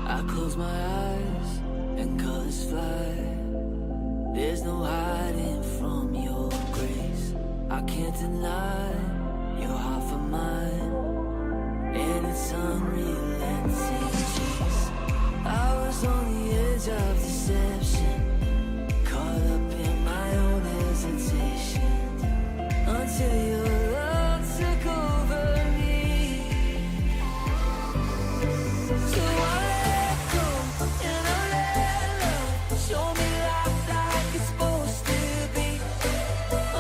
I close my eyes and colors fly. There's no hiding from your grace. I can't deny you're half of mine, and it's unrelenting chase. I was on the edge of deception, caught up in my own hesitation, until your love took over me. So I let go and I let love show me life like it's supposed to be.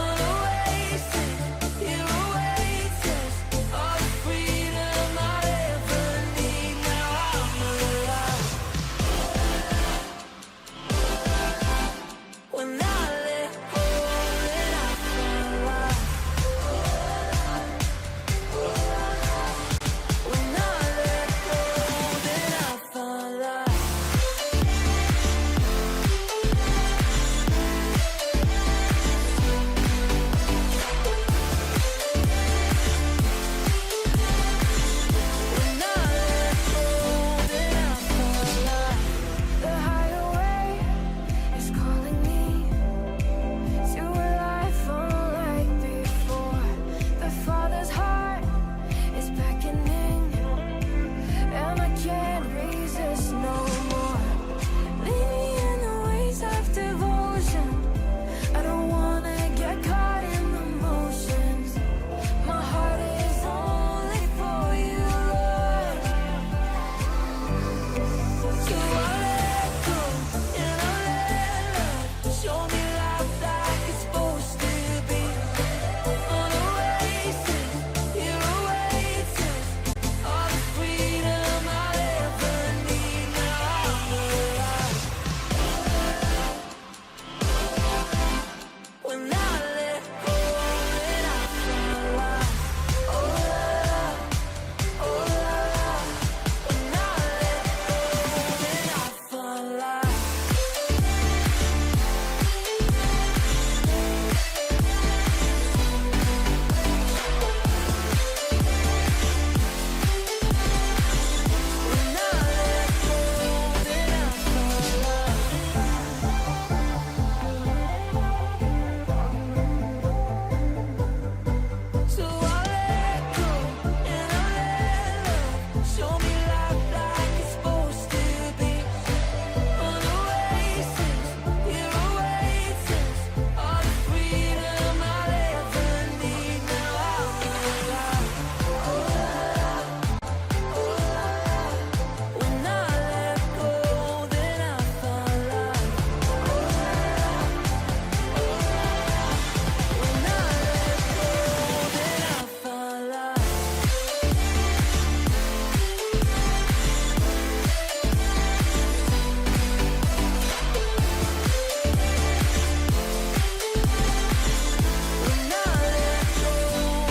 On a wasted, here awaits all the freedom I ever need. Now I'm alive. When I let go, then I find life. When I let go, then I find life. When I let go, then I find life. The highway is calling me to a life unlike before. The Father's heart is beckoning, and I can't resist no more. Lead me in the ways of devotion. I don't wanna get caught in the motions. My heart is only for you, Lord. So I let go and I let love show me life like it's supposed to be. On a wasted, here awaits all the freedom I ever need. Now I'm alive. When I let go, then I find life. Oh love, oh love. When I let go, then I find life. When I let go, then I find life. So I let go and I let love show me life like it's supposed to be. On a wasted, here awaits all the freedom I'll ever need. Now I'm alive. Oh love, oh love. When I let go, then I find life. Oh love, oh love. When I let go, then I find life. When I let go,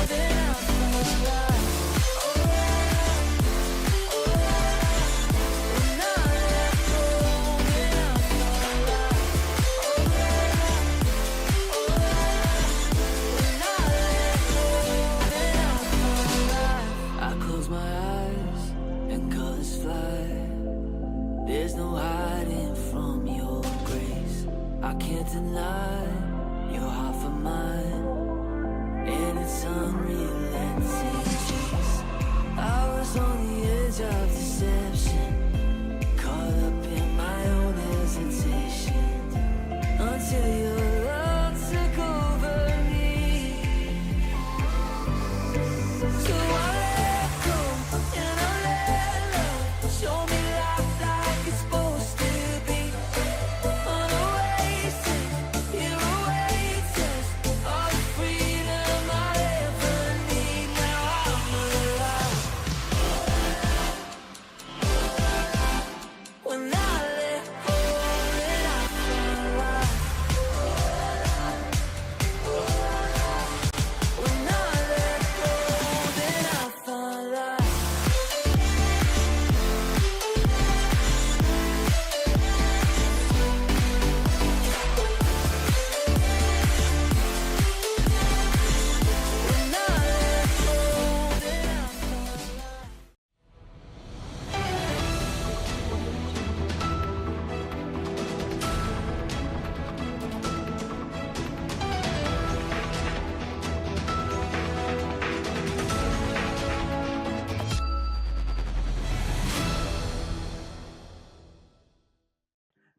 then I find life. Oh love, oh love. When I let go, then I find life. Oh love, oh love. When I let go, then I find life. I close my eyes and colors fly. There's no hiding from your grace. I can't deny you're half of mine, and it's unrelenting chase. I was on the edge of deception, caught up in my own hesitation, until your love took over me. So I let go and I let love show me life like it's supposed to be. On a wasted, here awaits all the freedom I ever need. Now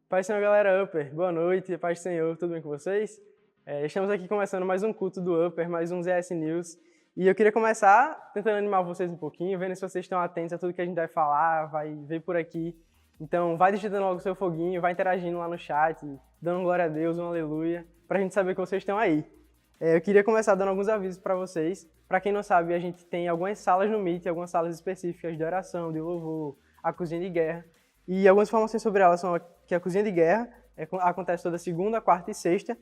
Paz do Senhor, galera Upper. Boa noite, paz do Senhor, tudo bem com vocês? Estamos aqui começando mais um culto do Upper, mais um ZS News. E eu queria começar tentando animar vocês um pouquinho, vendo se vocês estão atentos a tudo que a gente vai falar, vai ver por aqui. Então, vai digitando logo o seu foguinho, vai interagindo lá no chat, dando glória a Deus, um aleluia, pra gente saber que vocês estão aí. Eu queria começar dando alguns avisos para vocês. Para quem não sabe, a gente tem algumas salas no Meet, algumas salas específicas de oração, de louvor, a cozinha de guerra. E algumas informações sobre elas são que a cozinha de guerra acontece toda segunda, quarta e sexta,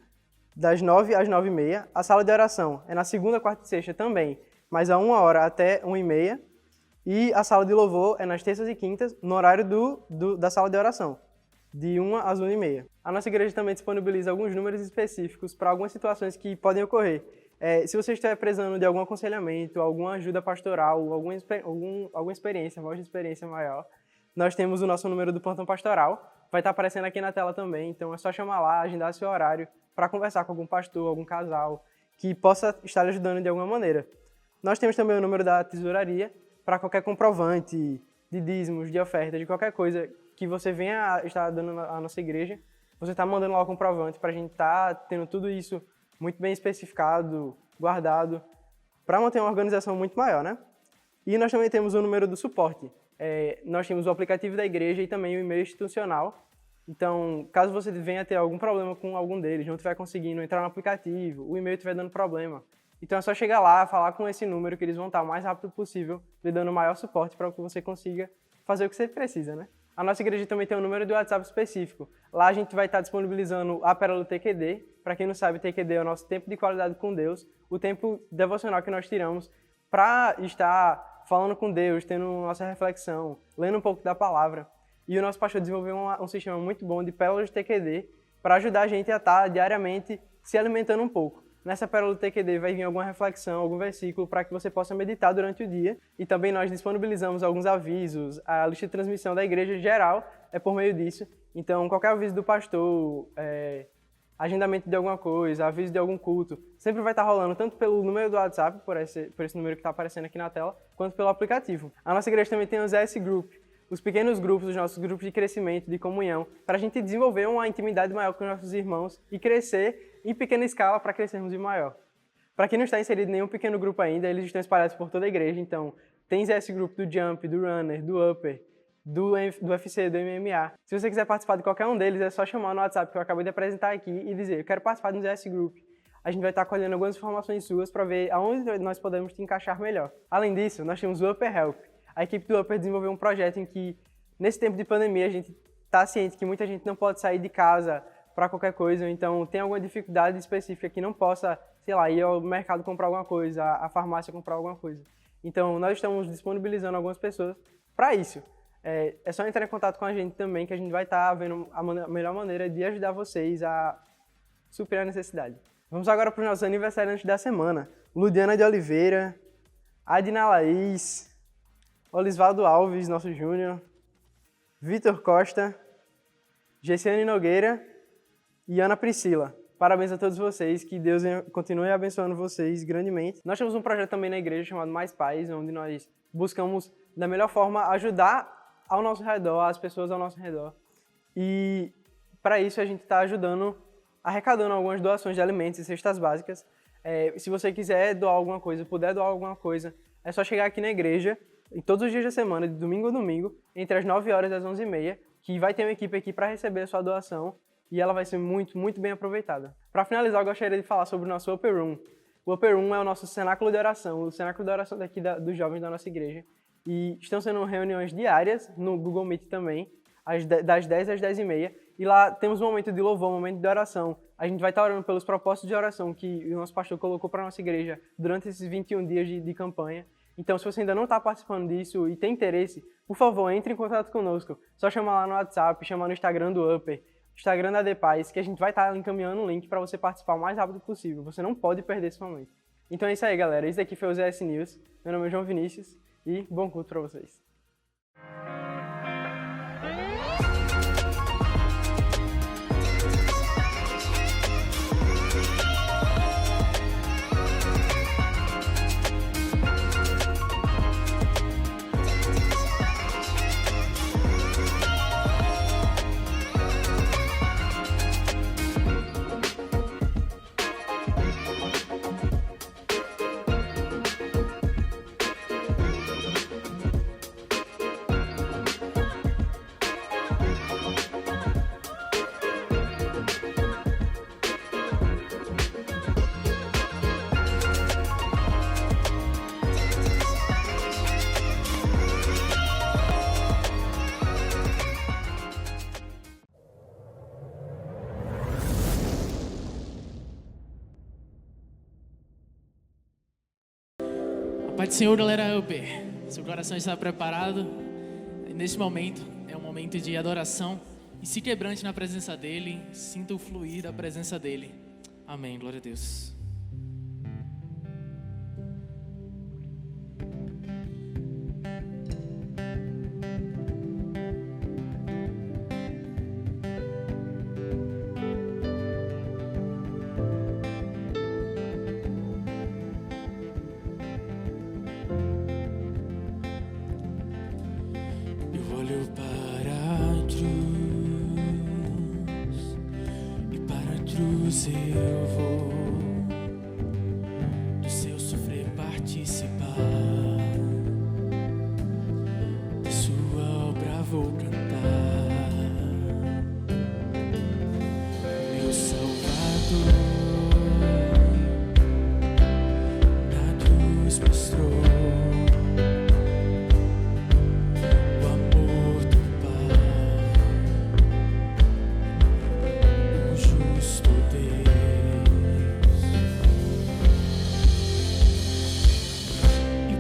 das 9 às 9h30. A sala de oração é na segunda, quarta e sexta também, mas a 1h até 1h30. E a sala de louvor é nas terças e quintas, no horário da sala de oração, de 1 às 1h30. A nossa igreja também disponibiliza alguns números específicos para algumas situações que podem ocorrer. Se você estiver precisando de algum aconselhamento, alguma ajuda pastoral, alguma experiência, voz de experiência maior, nós temos o nosso número do plantão pastoral, vai estar aparecendo aqui na tela também, então é só chamar lá, agendar seu horário para conversar com algum pastor, algum casal, que possa estar lhe ajudando de alguma maneira. Nós temos também o número da tesouraria, para qualquer comprovante de dízimos, de oferta, de qualquer coisa que você venha estar dando à nossa igreja, você está mandando lá o comprovante para a gente estar tendo tudo isso muito bem especificado, guardado, para manter uma organização muito maior, né? E nós também temos o número do suporte. Nós temos o aplicativo da igreja e também o e-mail institucional. Então, caso você venha ter algum problema com algum deles, não estiver conseguindo entrar no aplicativo, o e-mail estiver dando problema, então é só chegar lá, falar com esse número que eles vão estar o mais rápido possível, lhe dando o maior suporte para que você consiga fazer o que você precisa, né? A nossa igreja também tem um número de WhatsApp específico. Lá a gente vai estar disponibilizando a Pérola TQD. Para quem não sabe, TQD é o nosso tempo de qualidade com Deus, o tempo devocional que nós tiramos para estar falando com Deus, tendo nossa reflexão, lendo um pouco da palavra. E o nosso pastor desenvolveu um sistema muito bom de pérolas de TQD para ajudar a gente a estar diariamente se alimentando um pouco. Nessa pérola do TQD vai vir alguma reflexão, algum versículo para que você possa meditar durante o dia. E também nós disponibilizamos alguns avisos. A lista de transmissão da igreja geral é por meio disso. Então, qualquer aviso do pastor, agendamento de alguma coisa, aviso de algum culto, sempre vai estar rolando tanto pelo número do WhatsApp, por esse número que está aparecendo aqui na tela, quanto pelo aplicativo. A nossa igreja também tem o ZS Group, os pequenos grupos, os nossos grupos de crescimento, de comunhão, para a gente desenvolver uma intimidade maior com os nossos irmãos e crescer em pequena escala para crescermos em maior. Para quem não está inserido em nenhum pequeno grupo ainda, eles estão espalhados por toda a igreja, então tem ZS Group do Jump, do Runner, do Upper, do UFC, do MMA. Se você quiser participar de qualquer um deles, é só chamar no WhatsApp que eu acabei de apresentar aqui e dizer, eu quero participar do ZS Group. A gente vai estar colhendo algumas informações suas para ver aonde nós podemos te encaixar melhor. Além disso, nós temos o Upper Help. A equipe do Upper desenvolveu um projeto em que, nesse tempo de pandemia, a gente está ciente que muita gente não pode sair de casa para qualquer coisa, então tem alguma dificuldade específica que não possa, sei lá, ir ao mercado comprar alguma coisa, à farmácia comprar alguma coisa. Então, nós estamos disponibilizando algumas pessoas para isso. É só entrar em contato com a gente também, que a gente vai estar vendo a melhor maneira de ajudar vocês a suprir a necessidade. Vamos agora para os nossos aniversariantes da semana. Ludiana de Oliveira, Adina Laís, Olisvaldo Alves, nosso júnior, Vitor Costa, Gessiane Nogueira e Ana Priscila. Parabéns a todos vocês, que Deus continue abençoando vocês grandemente. Nós temos um projeto também na igreja chamado Mais Paz, onde nós buscamos, da melhor forma, ajudar ao nosso redor, as pessoas ao nosso redor. E para isso a gente está arrecadando algumas doações de alimentos e cestas básicas. Se você quiser doar alguma coisa, puder doar alguma coisa, é só chegar aqui na igreja, em todos os dias da semana, de domingo a domingo, entre as 9 horas e as 11h30, que vai ter uma equipe aqui para receber a sua doação e ela vai ser muito, muito bem aproveitada. Para finalizar, eu gostaria de falar sobre o nosso Upper Room. O Upper Room é o nosso cenáculo de oração, o cenáculo de oração daqui dos jovens da nossa igreja. E estão sendo reuniões diárias, no Google Meet também, das 10 às 10h30. E lá temos um momento de louvor, um momento de oração. A gente vai estar orando pelos propósitos de oração que o nosso pastor colocou para a nossa igreja durante esses 21 dias de campanha. Então, se você ainda não está participando disso e tem interesse, por favor, entre em contato conosco. Só chamar lá no WhatsApp, chamar no Instagram do Upper, Instagram da Depaz, que a gente vai estar encaminhando um link para você participar o mais rápido possível. Você não pode perder esse momento. Então é isso aí, galera. Esse daqui foi o ZS News. Meu nome é João Vinícius e bom culto para vocês. Senhor, galera Upper. Seu coração está preparado? Nesse momento, é um momento de adoração. E se quebrante na presença dEle, sinta o fluir da presença dEle. Amém, glória a Deus. Eu vou do seu sofrer participar, de sua obra vou cantar. Meu Salvador na cruz mostrou o amor do Pai, o justo Deus.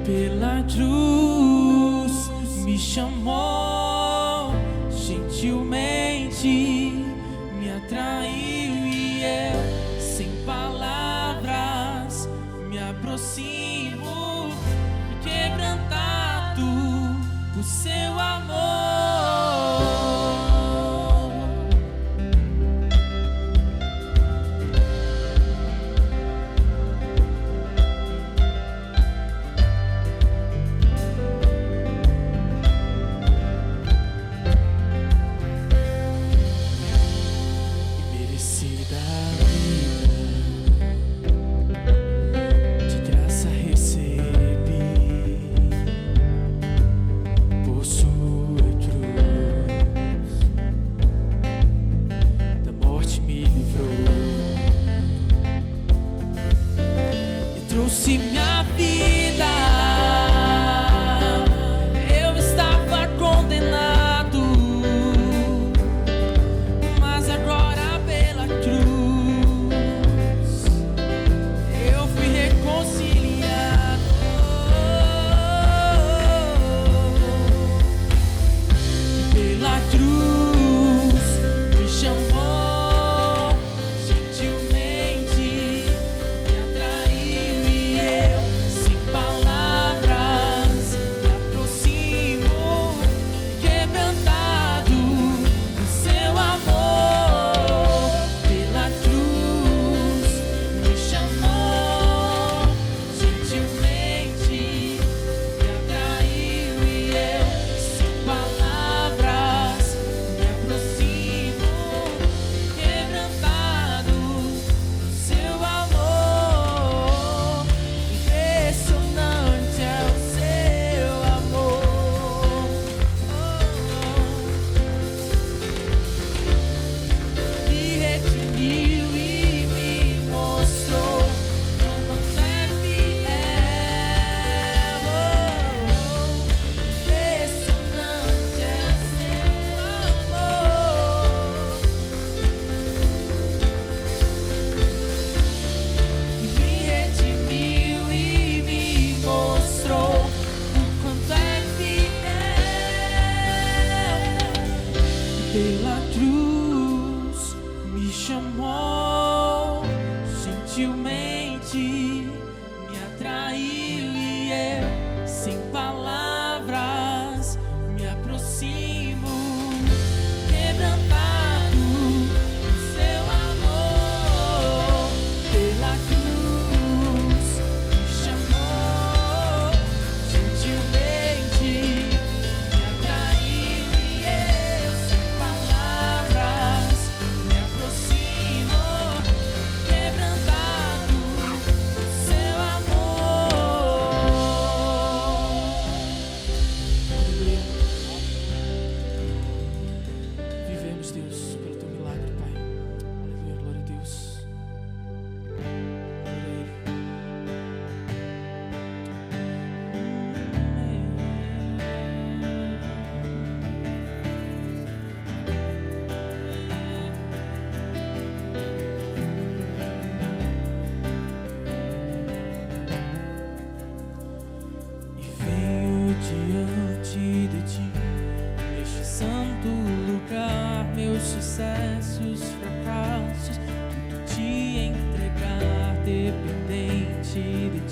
Pela cruz me chamou, gentilmente me atraiu e eu, sem palavras, me aproximo, quebrantado por seu amor.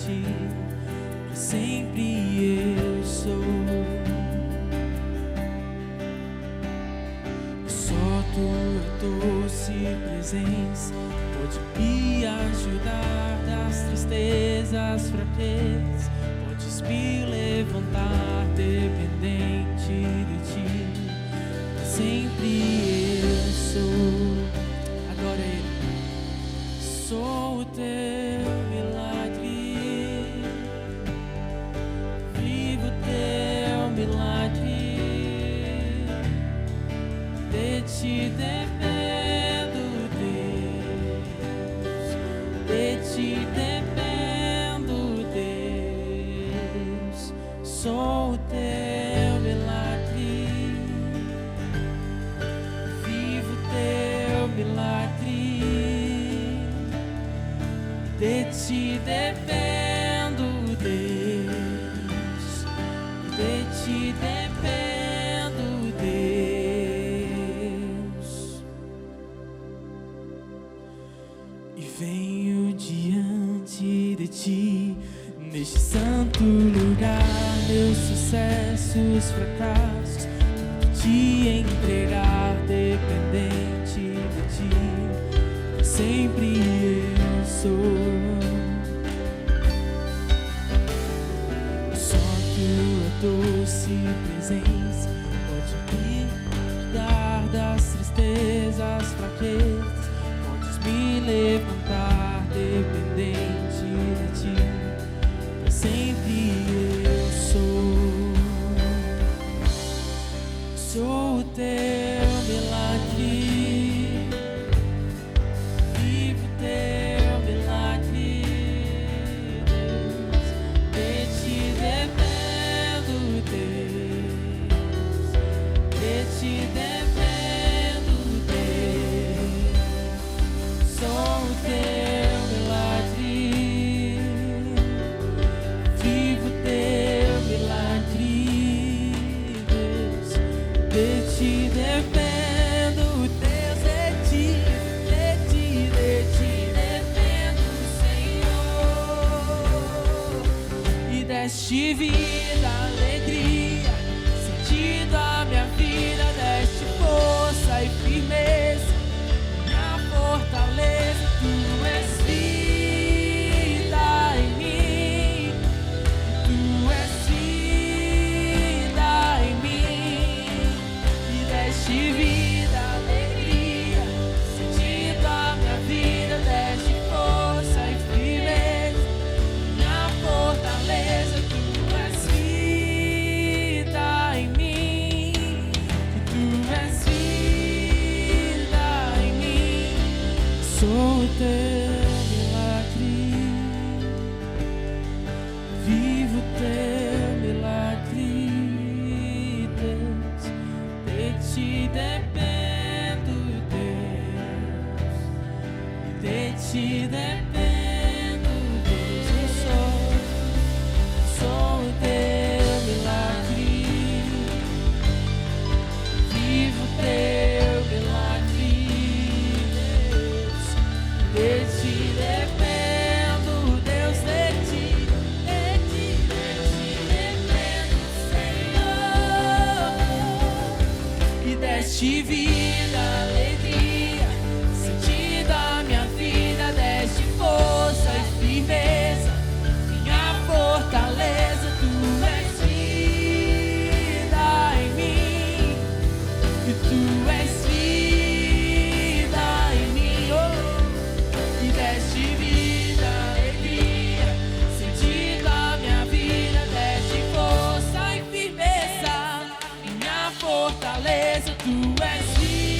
pra sempre eu sou. Só tua doce presença pode me ajudar das tristezas, fraquezas. Podes me levantar dependente de ti, pra sempre eu sou. Adora Ele. Sou o teu milagre, vivo o teu milagre. De ti dependo, Deus, de ti dependo, Deus. Sou o teu milagre, vivo o teu milagre. De ti dependo, Deus, de ti dependo, Deus. E venho diante de ti, neste santo lugar, meus sucessos, fracassos, tudo te entregar, dependente de ti, sempre eu sou. Só tua doce presença pode me dar das tristezas, fraquezas. Podes me levantar dependente de ti, pra sempre eu sou. Sou o teu milagre, vivo o teu milagre, Deus. De ti dependo, Deus, de ti dependo, Deus. Sou o teu milagre, vivo o teu milagre, Deus. De ti dependo, Deus, de ti dependo, Senhor. E deste vida, alegria, sentido a minha vida, deste força e firmeza, minha fortaleza. Tu és vida em mim, tu és vida em mim. E deste vida, alegria, sentido a minha vida, deste força e firmeza, minha fortaleza. Tu és vida em mim, tu és vida em mim. Sou o teu milagre, vivo o teu milagre, Deus. De ti dependo, Deus, de ti dependo, Deus. Eu sou o teu milagre, vivo o teu milagre, Deus. De ti dependo, Deus, de ti dependo, Senhor. E deste vida, alegria, sentido a minha vida, deste força e firmeza, minha fortaleza. Tu és vida em mim, e tu és vida em mim, oh. E deste vida, alegria, sentido a minha vida, deste força e firmeza, minha fortaleza. Tu és vida.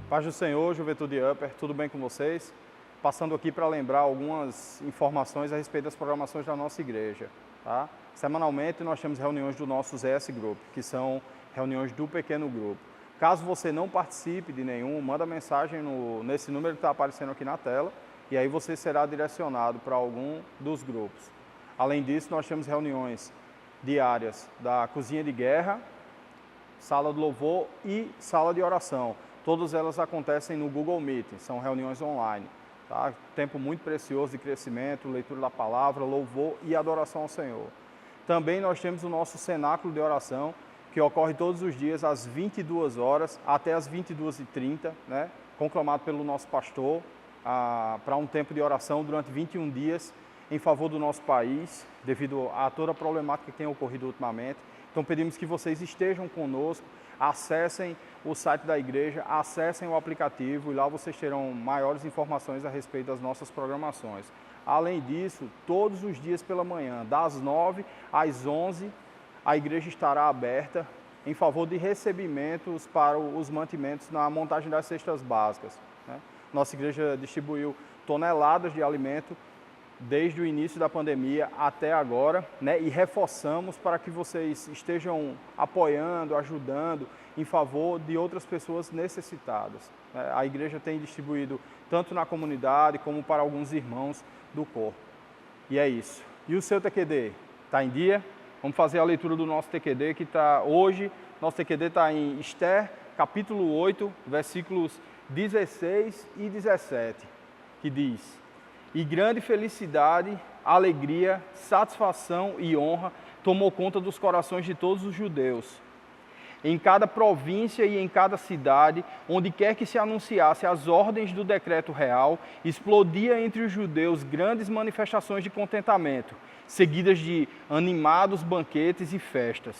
Paz do Senhor, Juventude Upper, tudo bem com vocês? Passando aqui para lembrar algumas informações a respeito das programações da nossa igreja. Tá? Semanalmente nós temos reuniões do nosso ZS Group, que são reuniões do pequeno grupo. Caso você não participe de nenhum, manda mensagem nesse número que está aparecendo aqui na tela, e aí você será direcionado para algum dos grupos. Além disso, nós temos reuniões diárias da cozinha de guerra, sala de louvor e sala de oração. Todas elas acontecem no Google Meet, são reuniões online. Tá? Tempo muito precioso de crescimento, leitura da palavra, louvor e adoração ao Senhor. Também nós temos o nosso cenáculo de oração, que ocorre todos os dias às 22 horas até às 22h30, né? Conclamado pelo nosso pastor, para um tempo de oração durante 21 dias em favor do nosso país, devido a toda a problemática que tem ocorrido ultimamente. Então pedimos que vocês estejam conosco, acessem o site da igreja, acessem o aplicativo e lá vocês terão maiores informações a respeito das nossas programações. Além disso, todos os dias pela manhã, das 9 às 11, a igreja estará aberta em favor de recebimentos para os mantimentos na montagem das cestas básicas. Né? Nossa igreja distribuiu toneladas de alimento desde o início da pandemia até agora, né? E reforçamos para que vocês estejam apoiando, ajudando em favor de outras pessoas necessitadas. A igreja tem distribuído tanto na comunidade como para alguns irmãos do corpo. E é isso. E o seu TQD? Está em dia? Vamos fazer a leitura do nosso TQD, que está hoje. Nosso TQD está em Esther, capítulo 8, versículos 16 e 17, que diz: E grande felicidade, alegria, satisfação e honra tomou conta dos corações de todos os judeus. Em cada província e em cada cidade, onde quer que se anunciasse as ordens do decreto real, explodia entre os judeus grandes manifestações de contentamento, seguidas de animados banquetes e festas.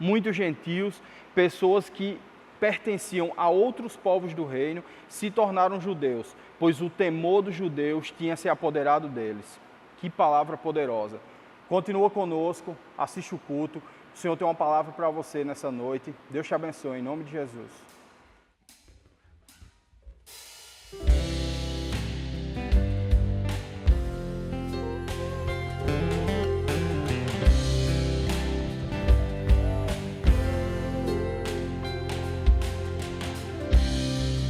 Muitos gentios, pessoas que pertenciam a outros povos do reino, se tornaram judeus, pois o temor dos judeus tinha se apoderado deles. Que palavra poderosa! Continua conosco, assiste o culto. O Senhor tem uma palavra para você nessa noite. Deus te abençoe, em nome de Jesus.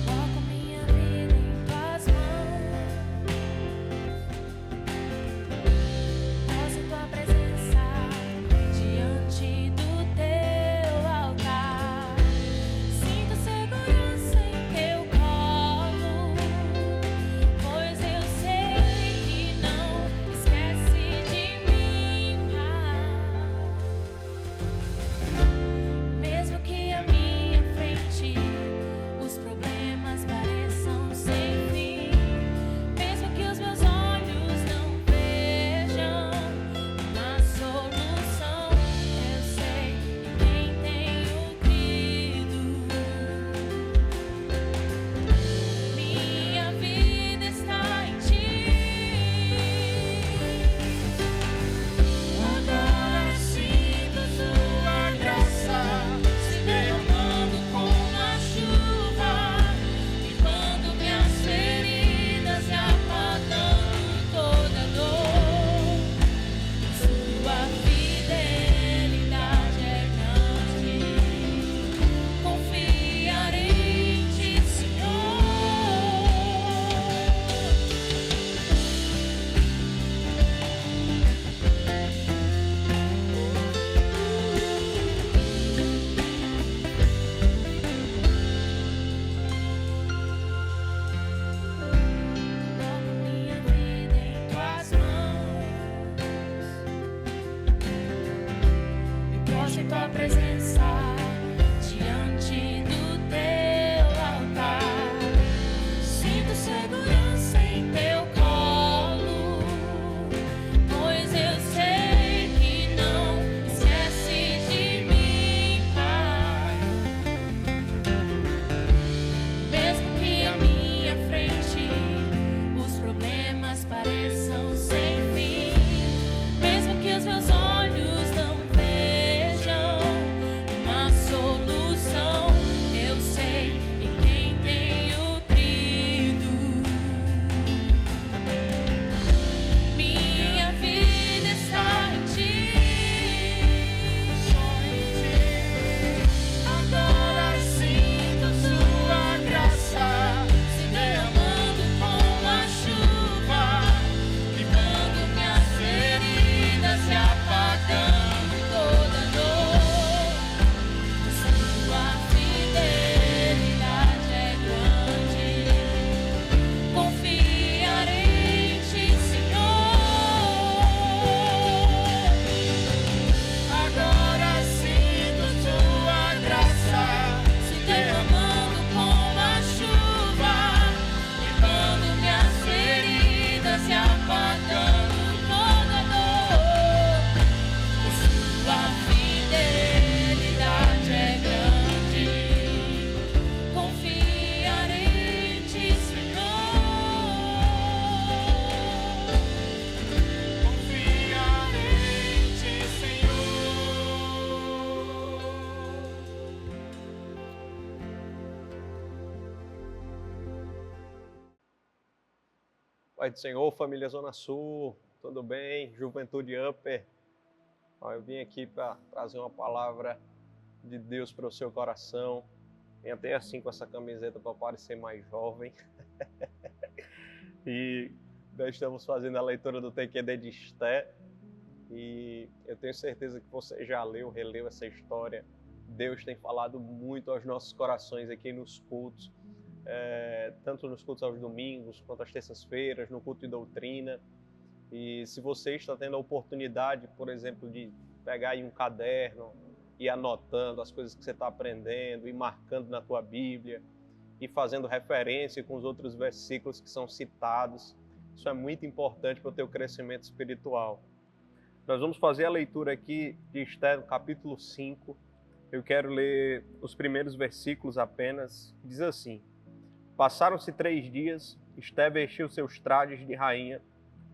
Coloco minha vida em tuas mãos. Posso tua presença diante do teu altar. Sinto Pai do Senhor, família Zona Sul, tudo bem? Juventude Upper. Eu vim aqui para trazer uma palavra de Deus para o seu coração. Vim até assim com essa camiseta para parecer mais jovem. E nós estamos fazendo a leitura do TQD de Esté. E eu tenho certeza que você já leu, releu essa história. Deus tem falado muito aos nossos corações aqui nos cultos. Tanto nos cultos aos domingos, quanto às terças-feiras, no culto de doutrina. E se você está tendo a oportunidade, por exemplo, de pegar aí um caderno e anotando as coisas que você está aprendendo e marcando na tua Bíblia e fazendo referência com os outros versículos que são citados, isso é muito importante para o teu crescimento espiritual. Nós vamos fazer a leitura aqui de Esté, no capítulo 5. Eu quero ler os primeiros versículos apenas. Diz assim: Passaram-se 3 dias, Esté vestiu seus trajes de rainha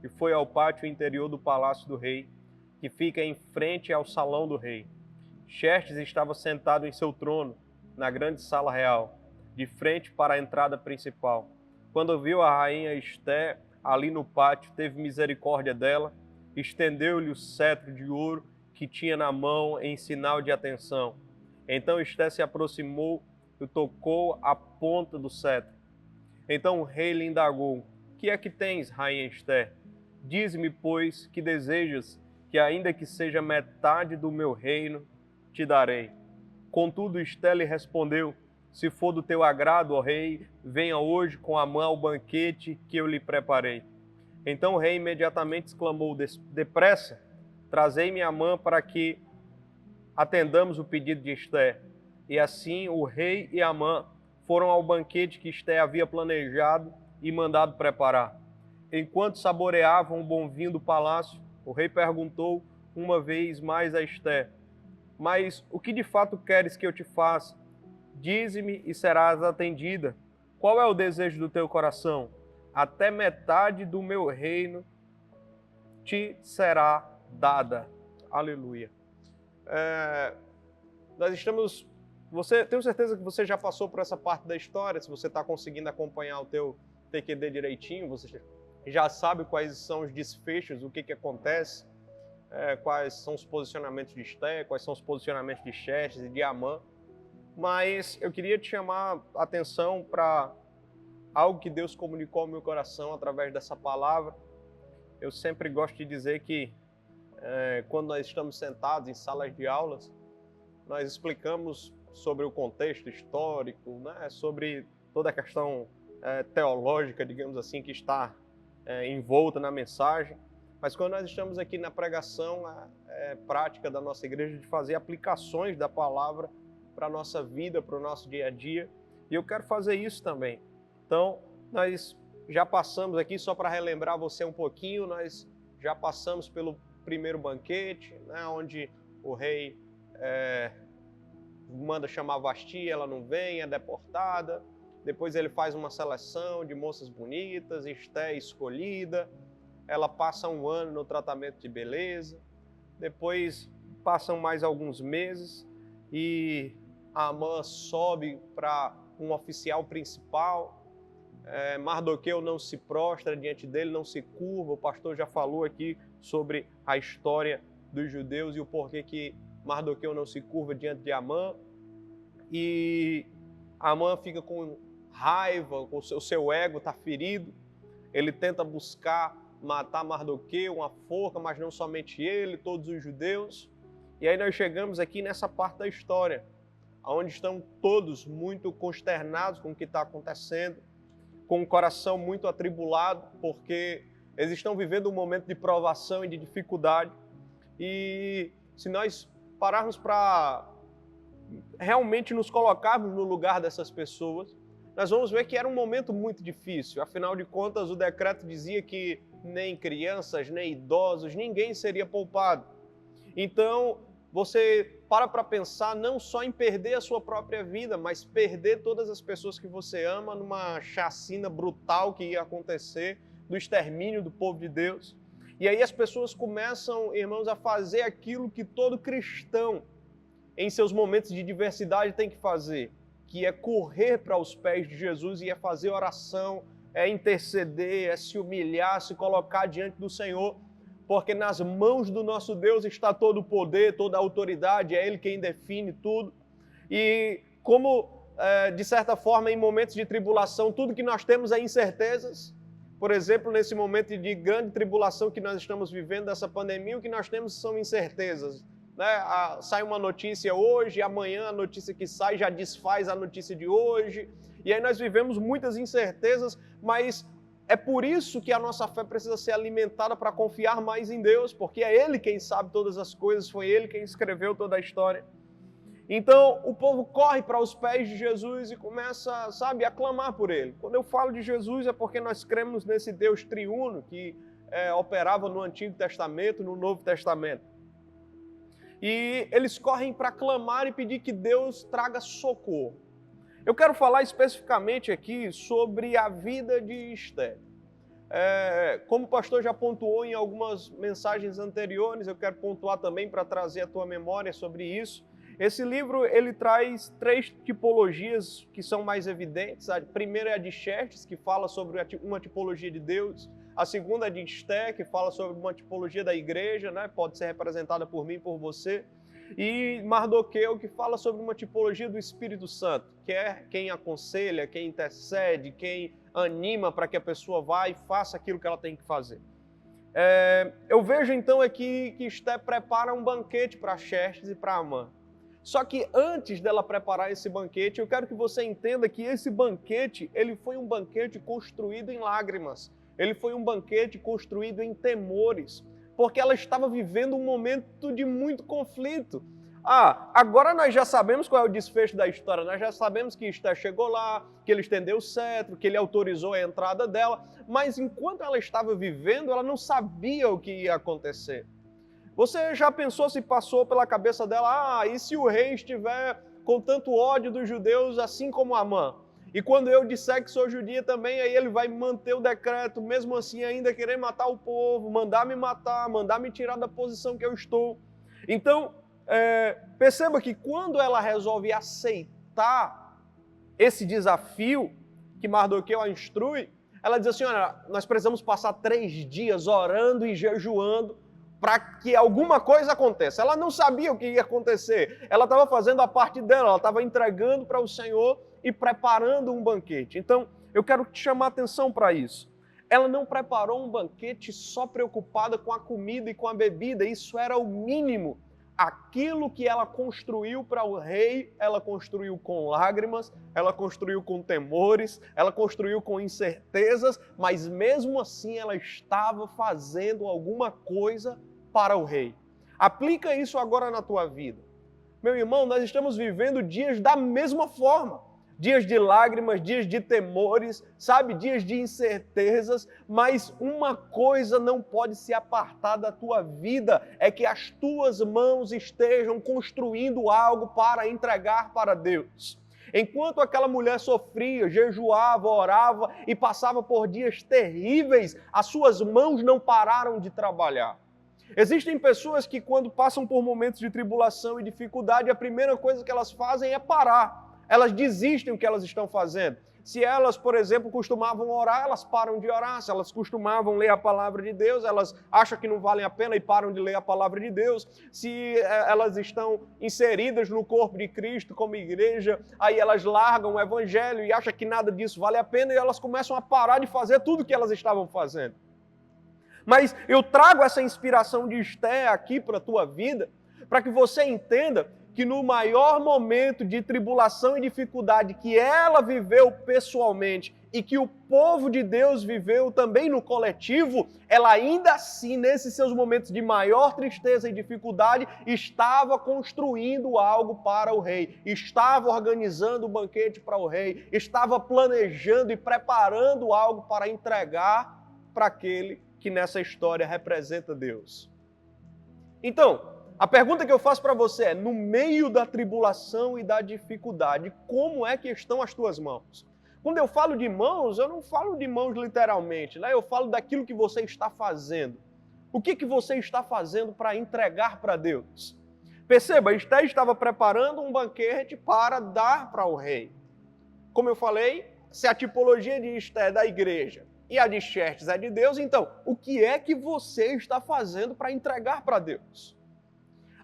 e foi ao pátio interior do palácio do rei, que fica em frente ao salão do rei. Xerxes estava sentado em seu trono, na grande sala real, de frente para a entrada principal. Quando viu a rainha Esté ali no pátio, teve misericórdia dela, estendeu-lhe o cetro de ouro que tinha na mão em sinal de atenção. Então Esté se aproximou e tocou a ponta do cetro. Então o rei lhe indagou: Que é que tens, rainha Esté? Dize-me, pois, que desejas, que ainda que seja metade do meu reino, te darei. Contudo Esté lhe respondeu: Se for do teu agrado, ó rei, venha hoje com Amã ao banquete que eu lhe preparei. Então o rei imediatamente exclamou: Depressa, trazei-me Amã para que atendamos o pedido de Esté. E assim o rei e Amã foram ao banquete que Esté havia planejado e mandado preparar. Enquanto saboreavam o bom vinho do palácio, o rei perguntou uma vez mais a Esté: Mas o que de fato queres que eu te faça? Dize-me e serás atendida. Qual é o desejo do teu coração? Até metade do meu reino te será dada. Aleluia. Nós estamos... Tenho certeza que você já passou por essa parte da história. Se você está conseguindo acompanhar o teu TQD direitinho, você já sabe quais são os desfechos, o que acontece, quais são os posicionamentos de Esté, quais são os posicionamentos de Xerxes e de Amã. Mas eu queria te chamar a atenção para algo que Deus comunicou ao meu coração através dessa palavra. Eu sempre gosto de dizer que quando nós estamos sentados em salas de aulas, nós explicamos sobre o contexto histórico, né, sobre toda a questão teológica, digamos assim, que está envolta na mensagem. Mas quando nós estamos aqui na pregação prática da nossa igreja, de fazer aplicações da palavra para a nossa vida, para o nosso dia a dia, e eu quero fazer isso também. Então, nós já passamos aqui, só para relembrar você um pouquinho, nós já passamos pelo primeiro banquete, né, onde o rei manda chamar Vasti, ela não vem, é deportada. Depois ele faz uma seleção de moças bonitas, Esté é escolhida, ela passa 1 ano no tratamento de beleza. Depois passam mais alguns meses e Amã sobe para um oficial principal. Mardoqueu não se prostra diante dele, não se curva. O pastor já falou aqui sobre a história dos judeus e o porquê que Mardoqueu não se curva diante de Amã. E Amã fica com raiva, o seu ego está ferido. Ele tenta buscar matar Mardoqueu, uma forca, mas não somente ele, todos os judeus. E aí nós chegamos aqui nessa parte da história, onde estão todos muito consternados com o que está acontecendo, com o coração muito atribulado, porque eles estão vivendo um momento de provação e de dificuldade. E se nós pararmos para realmente nos colocarmos no lugar dessas pessoas, nós vamos ver que era um momento muito difícil. Afinal de contas, o decreto dizia que nem crianças, nem idosos, ninguém seria poupado. Então, você para pensar não só em perder a sua própria vida, mas perder todas as pessoas que você ama numa chacina brutal que ia acontecer, do extermínio do povo de Deus. E aí as pessoas começam, irmãos, a fazer aquilo que todo cristão, em seus momentos de diversidade, tem que fazer, que é correr para os pés de Jesus e é fazer oração, é interceder, é se humilhar, se colocar diante do Senhor, porque nas mãos do nosso Deus está todo o poder, toda a autoridade, é Ele quem define tudo. E como, de certa forma, em momentos de tribulação, tudo que nós temos é incertezas. Por exemplo, nesse momento de grande tribulação que nós estamos vivendo, dessa pandemia, o que nós temos são incertezas. Né? Sai uma notícia hoje, amanhã a notícia que sai já desfaz a notícia de hoje. E aí nós vivemos muitas incertezas, mas é por isso que a nossa fé precisa ser alimentada para confiar mais em Deus, porque é Ele quem sabe todas as coisas, foi Ele quem escreveu toda a história. Então, o povo corre para os pés de Jesus e começa, a clamar por Ele. Quando eu falo de Jesus é porque nós cremos nesse Deus triuno que operava no Antigo Testamento, no Novo Testamento. E eles correm para clamar e pedir que Deus traga socorro. Eu quero falar especificamente aqui sobre a vida de Esté. Como o pastor já pontuou em algumas mensagens anteriores, eu quero pontuar também para trazer a tua memória sobre isso. Esse livro, ele traz 3 tipologias que são mais evidentes. A primeira é a de Xerxes, que fala sobre uma tipologia de Deus. A segunda é de Esté, que fala sobre uma tipologia da igreja, né? Pode ser representada por mim, por você. E Mardoqueu, que fala sobre uma tipologia do Espírito Santo, que é quem aconselha, quem intercede, quem anima para que a pessoa vá e faça aquilo que ela tem que fazer. Eu vejo então aqui que Esté prepara um banquete para Xerxes e para Amã. Só que antes dela preparar esse banquete, eu quero que você entenda que esse banquete, ele foi um banquete construído em lágrimas. Ele foi um banquete construído em temores, porque ela estava vivendo um momento de muito conflito. Agora nós já sabemos qual é o desfecho da história, nós já sabemos que Esté chegou lá, que ele estendeu o cetro, que ele autorizou a entrada dela, mas enquanto ela estava vivendo, ela não sabia o que ia acontecer. Você já pensou, se passou pela cabeça dela, e se o rei estiver com tanto ódio dos judeus assim como Amã? E quando eu disser que sou judia também, aí ele vai manter o decreto, mesmo assim ainda querer matar o povo, mandar me matar, mandar me tirar da posição que eu estou. Então, perceba que quando ela resolve aceitar esse desafio que Mardoqueu a instrui, ela diz assim, olha, nós precisamos passar 3 dias orando e jejuando para que alguma coisa aconteça. Ela não sabia o que ia acontecer, ela estava fazendo a parte dela, ela estava entregando para o Senhor e preparando um banquete. Então, eu quero te chamar a atenção para isso. Ela não preparou um banquete só preocupada com a comida e com a bebida, isso era o mínimo. Aquilo que ela construiu para o rei, ela construiu com lágrimas, ela construiu com temores, ela construiu com incertezas, mas mesmo assim ela estava fazendo alguma coisa para o rei. Aplica isso agora na tua vida. Meu irmão, nós estamos vivendo dias da mesma forma. Dias de lágrimas, dias de temores, dias de incertezas, mas uma coisa não pode se apartar da tua vida, é que as tuas mãos estejam construindo algo para entregar para Deus. Enquanto aquela mulher sofria, jejuava, orava e passava por dias terríveis, as suas mãos não pararam de trabalhar. Existem pessoas que quando passam por momentos de tribulação e dificuldade, a primeira coisa que elas fazem é parar. Elas desistem do que elas estão fazendo. Se elas, por exemplo, costumavam orar, elas param de orar. Se elas costumavam ler a palavra de Deus, elas acham que não valem a pena e param de ler a palavra de Deus. Se elas estão inseridas no corpo de Cristo como igreja, aí elas largam o evangelho e acham que nada disso vale a pena e elas começam a parar de fazer tudo o que elas estavam fazendo. Mas eu trago essa inspiração de Esté aqui para a tua vida, para que você entenda que no maior momento de tribulação e dificuldade que ela viveu pessoalmente e que o povo de Deus viveu também no coletivo, ela ainda assim, nesses seus momentos de maior tristeza e dificuldade, estava construindo algo para o rei, estava organizando o banquete para o rei, estava planejando e preparando algo para entregar para aquele que nessa história representa Deus. Então, a pergunta que eu faço para você é, no meio da tribulação e da dificuldade, como é que estão as tuas mãos? Quando eu falo de mãos, eu não falo de mãos literalmente, né? Eu falo daquilo que você está fazendo. O que você está fazendo para entregar para Deus? Perceba, Esté estava preparando um banquete para dar para o rei. Como eu falei, se a tipologia de Esther é da igreja e a de Xerxes é de Deus, então, o que é que você está fazendo para entregar para Deus?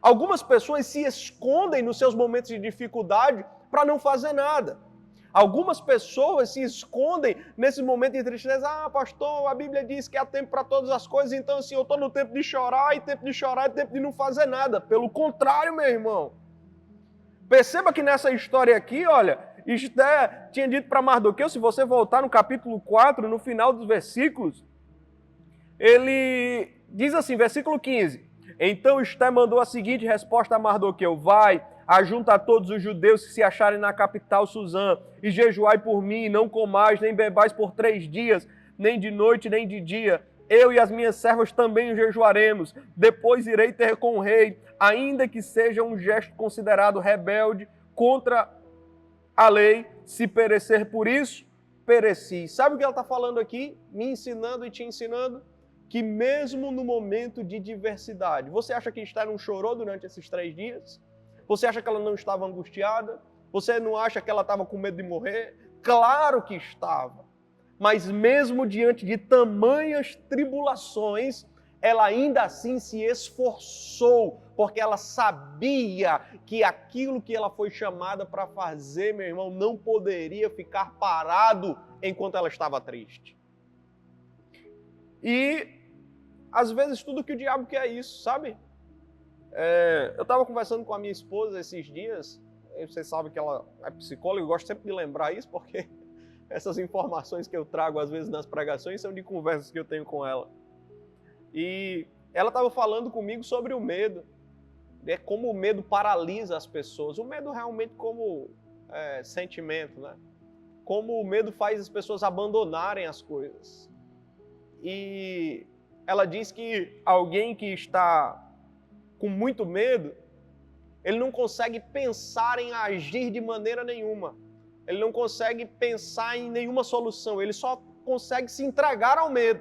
Algumas pessoas se escondem nos seus momentos de dificuldade para não fazer nada. Algumas pessoas se escondem nesse momento de tristeza. Ah, pastor, a Bíblia diz que há tempo para todas as coisas, então assim, eu estou no tempo de chorar, e tempo de chorar é tempo de não fazer nada. Pelo contrário, meu irmão. Perceba que nessa história aqui, olha, Esther tinha dito para Mardoqueu, se você voltar no capítulo 4, no final dos versículos, ele diz assim, versículo 15, então Esther mandou a seguinte resposta a Mardoqueu, vai, ajunta todos os judeus que se acharem na capital Suzã, e jejuai por mim, e não comais, nem bebais por 3 dias, nem de noite, nem de dia. Eu e as minhas servas também jejuaremos. Depois irei ter com o rei, ainda que seja um gesto considerado rebelde contra a lei. Se perecer por isso, pereci. Sabe o que ela está falando aqui? Me ensinando e te ensinando que mesmo no momento de diversidade, você acha que Esther não chorou durante esses 3 dias? Você acha que ela não estava angustiada? Você não acha que ela estava com medo de morrer? Claro que estava. Mas mesmo diante de tamanhas tribulações, ela ainda assim se esforçou, porque ela sabia que aquilo que ela foi chamada para fazer, meu irmão, não poderia ficar parado enquanto ela estava triste. E, às vezes, tudo que o diabo quer é isso, sabe? Eu estava conversando com a minha esposa esses dias, vocês sabem que ela é psicóloga, eu gosto sempre de lembrar isso, porque essas informações que eu trago às vezes nas pregações são de conversas que eu tenho com ela. E ela estava falando comigo sobre o medo, como o medo paralisa as pessoas, o medo realmente como sentimento, né? Como o medo faz as pessoas abandonarem as coisas. E ela diz que alguém que está com muito medo, ele não consegue pensar em agir de maneira nenhuma. Ele não consegue pensar em nenhuma solução. Ele só consegue se entregar ao medo.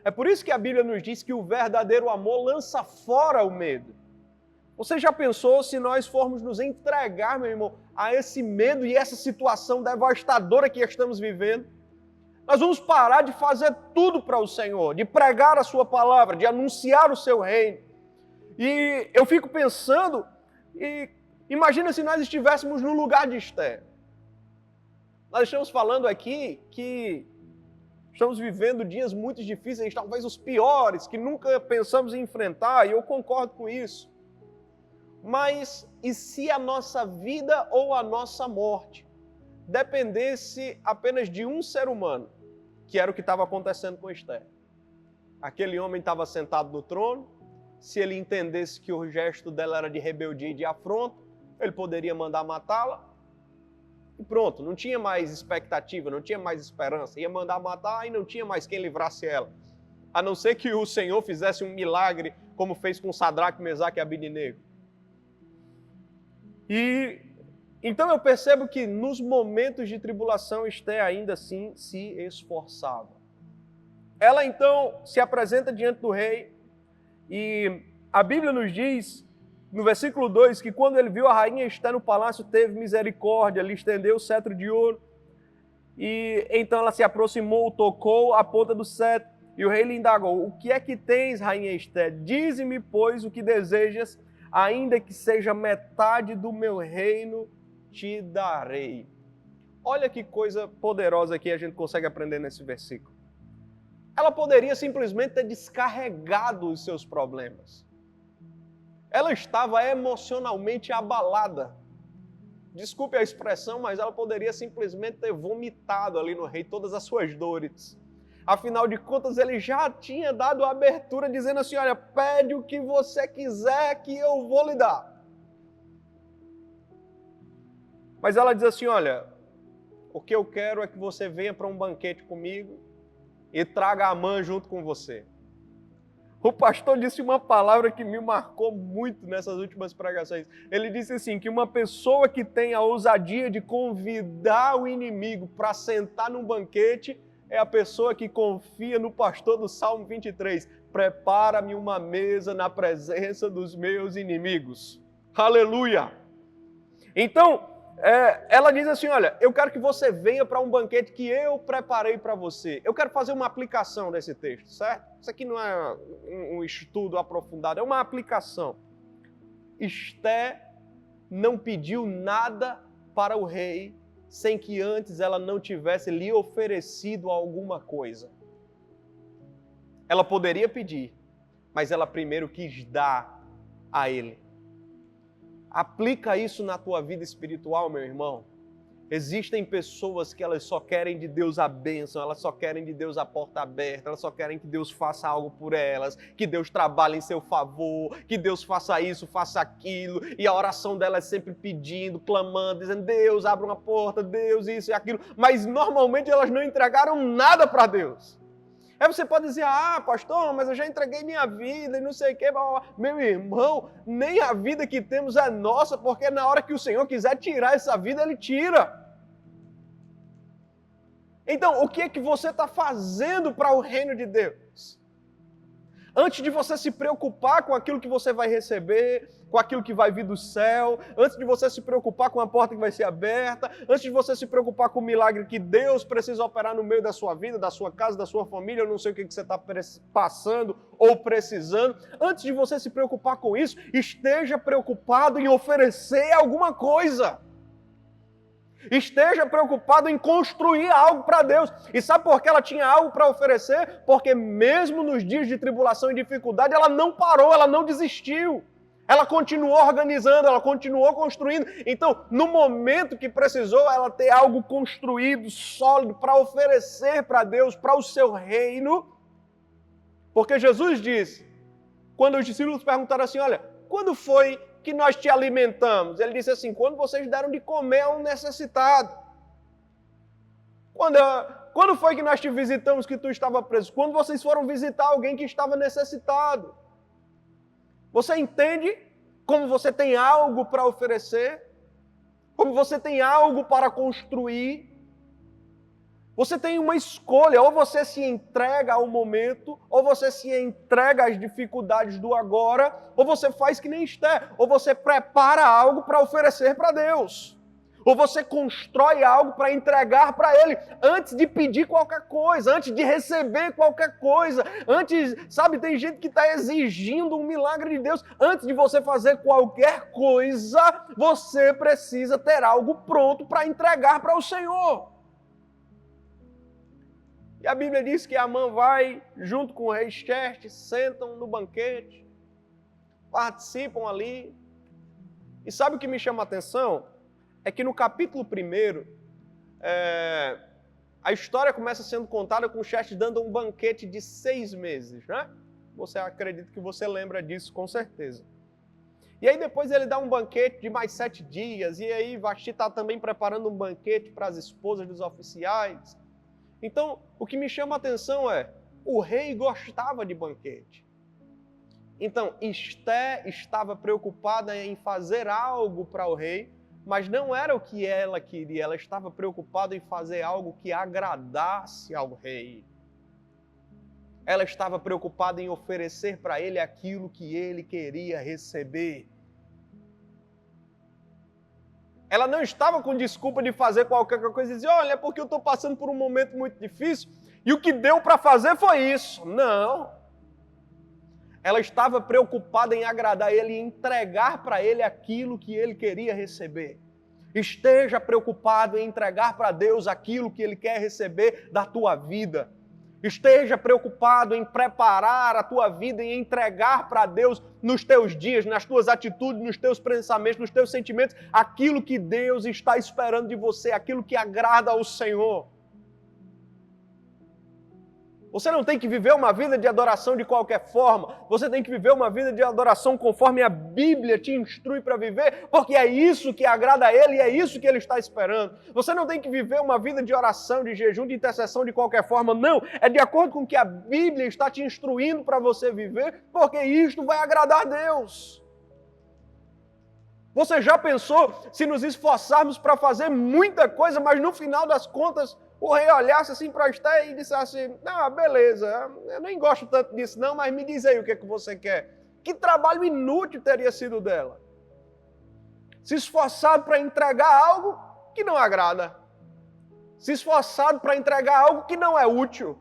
É por isso que a Bíblia nos diz que o verdadeiro amor lança fora o medo. Você já pensou se nós formos nos entregar, meu irmão, a esse medo e essa situação devastadora que estamos vivendo? Nós vamos parar de fazer tudo para o Senhor, de pregar a sua palavra, de anunciar o seu reino. E eu fico pensando, imagina se nós estivéssemos no lugar de Esther. Nós estamos falando aqui que estamos vivendo dias muito difíceis, talvez os piores, que nunca pensamos em enfrentar, e eu concordo com isso. Mas e se a nossa vida ou a nossa morte dependesse apenas de um ser humano, que era o que estava acontecendo com Esther? Aquele homem estava sentado no trono, se ele entendesse que o gesto dela era de rebeldia e de afronta, ele poderia mandar matá-la. E pronto, não tinha mais expectativa, não tinha mais esperança. Ia mandar matar e não tinha mais quem livrasse ela. A não ser que o Senhor fizesse um milagre, como fez com Sadraque, Mesaque e Abednego. E então eu percebo que nos momentos de tribulação, Esther ainda assim se esforçava. Ela então se apresenta diante do rei, e a Bíblia nos diz, no versículo 2, que quando ele viu a rainha Esther no palácio, teve misericórdia, lhe estendeu o cetro de ouro, e então ela se aproximou, tocou a ponta do cetro, e o rei lhe indagou, o que é que tens, rainha Esther? Dize-me, pois, o que desejas, ainda que seja metade do meu reino, te darei. Olha que coisa poderosa que a gente consegue aprender nesse versículo. Ela poderia simplesmente ter descarregado os seus problemas. Ela estava emocionalmente abalada. Desculpe a expressão, mas ela poderia simplesmente ter vomitado ali no rei todas as suas dores. Afinal de contas, ele já tinha dado a abertura dizendo assim, olha, pede o que você quiser que eu vou lhe dar. Mas ela diz assim, olha, o que eu quero é que você venha para um banquete comigo e traga a Amã junto com você. O pastor disse uma palavra que me marcou muito nessas últimas pregações. Ele disse assim, que uma pessoa que tem a ousadia de convidar o inimigo para sentar num banquete é a pessoa que confia no pastor do Salmo 23. Prepara-me uma mesa na presença dos meus inimigos. Aleluia! Então, ela diz assim, olha, eu quero que você venha para um banquete que eu preparei para você. Eu quero fazer uma aplicação desse texto, certo? Isso aqui não é um estudo aprofundado, é uma aplicação. Esté não pediu nada para o rei sem que antes ela não tivesse lhe oferecido alguma coisa. Ela poderia pedir, mas ela primeiro quis dar a ele. Aplica isso na tua vida espiritual, meu irmão. Existem pessoas que elas só querem de Deus a bênção, elas só querem de Deus a porta aberta, elas só querem que Deus faça algo por elas, que Deus trabalhe em seu favor, que Deus faça isso, faça aquilo, e a oração dela é sempre pedindo, clamando, dizendo, Deus, abre uma porta, Deus, isso e aquilo, mas normalmente elas não entregaram nada para Deus. Aí você pode dizer, pastor, mas eu já entreguei minha vida e não sei o quê. Meu irmão, nem a vida que temos é nossa, porque na hora que o Senhor quiser tirar essa vida, Ele tira. Então, o que é que você está fazendo para o reino de Deus? Antes de você se preocupar com aquilo que você vai receber, com aquilo que vai vir do céu, antes de você se preocupar com a porta que vai ser aberta, antes de você se preocupar com o milagre que Deus precisa operar no meio da sua vida, da sua casa, da sua família, eu não sei o que você está passando ou precisando, antes de você se preocupar com isso, esteja preocupado em oferecer alguma coisa. Esteja preocupado em construir algo para Deus. E sabe por que ela tinha algo para oferecer? Porque mesmo nos dias de tribulação e dificuldade, ela não parou, ela não desistiu. Ela continuou organizando, ela continuou construindo. Então, no momento que precisou ela ter algo construído, sólido, para oferecer para Deus, para o seu reino. Porque Jesus disse, quando os discípulos perguntaram assim, olha, quando foi que nós te alimentamos? Ele disse assim, quando vocês deram de comer a um necessitado. Quando foi que nós te visitamos que tu estava preso? Quando vocês foram visitar alguém que estava necessitado. Você entende como você tem algo para oferecer? Como você tem algo para construir? Você tem uma escolha, ou você se entrega ao momento, ou você se entrega às dificuldades do agora, ou você faz que nem Esther, ou você prepara algo para oferecer para Deus. Ou você constrói algo para entregar para Ele, antes de pedir qualquer coisa, antes de receber qualquer coisa, antes, sabe, tem gente que está exigindo um milagre de Deus, antes de você fazer qualquer coisa, você precisa ter algo pronto para entregar para o Senhor. E a Bíblia diz que Amã vai, junto com o rei Xerxes, sentam no banquete, participam ali, e sabe o que me chama a atenção? É que no capítulo 1, a história começa sendo contada com Xerxes dando um banquete de 6 meses, né? Você acredita que você lembra disso, com certeza. E aí depois ele dá um banquete de mais 7 dias, e aí Vasti está também preparando um banquete para as esposas dos oficiais. Então, o que me chama a atenção é, o rei gostava de banquete. Então, Esther estava preocupada em fazer algo para o rei, mas não era o que ela queria, ela estava preocupada em fazer algo que agradasse ao rei. Ela estava preocupada em oferecer para ele aquilo que ele queria receber. Ela não estava com desculpa de fazer qualquer coisa e dizer, olha, é porque eu estou passando por um momento muito difícil e o que deu para fazer foi isso. Não. Ela estava preocupada em agradar ele e entregar para ele aquilo que ele queria receber. Esteja preocupado em entregar para Deus aquilo que Ele quer receber da tua vida. Esteja preocupado em preparar a tua vida e entregar para Deus nos teus dias, nas tuas atitudes, nos teus pensamentos, nos teus sentimentos, aquilo que Deus está esperando de você, aquilo que agrada ao Senhor. Você não tem que viver uma vida de adoração de qualquer forma. Você tem que viver uma vida de adoração conforme a Bíblia te instrui para viver, porque é isso que agrada a Ele e é isso que Ele está esperando. Você não tem que viver uma vida de oração, de jejum, de intercessão de qualquer forma. Não, é de acordo com o que a Bíblia está te instruindo para você viver, porque isto vai agradar a Deus. Você já pensou se nos esforçarmos para fazer muita coisa, mas no final das contas o rei olhasse assim para Esther e dissesse, não, beleza, eu nem gosto tanto disso não, mas me diz aí o que é que você quer. Que trabalho inútil teria sido dela. se esforçado para entregar algo que não agrada, se esforçado para entregar algo que não é útil.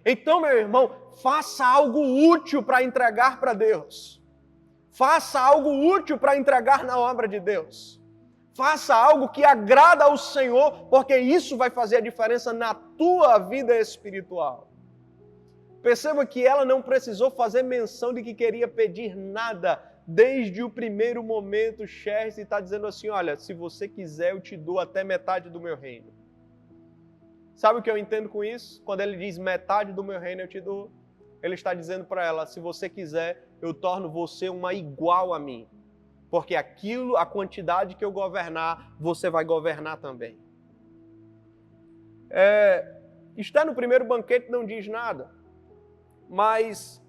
Então, meu irmão, faça algo útil para entregar para Deus. Faça algo útil para entregar na obra de Deus. Faça algo que agrada ao Senhor, porque isso vai fazer a diferença na tua vida espiritual. Perceba que ela não precisou fazer menção de que queria pedir nada. Desde o primeiro momento, Xerxes está dizendo assim, olha, se você quiser, eu te dou até metade do meu reino. Sabe o que eu entendo com isso? Quando ele diz metade do meu reino eu te dou, ele está dizendo para ela, se você quiser, eu torno você uma igual a mim. Porque aquilo, a quantidade que eu governar, você vai governar também. Está no primeiro banquete não diz nada, mas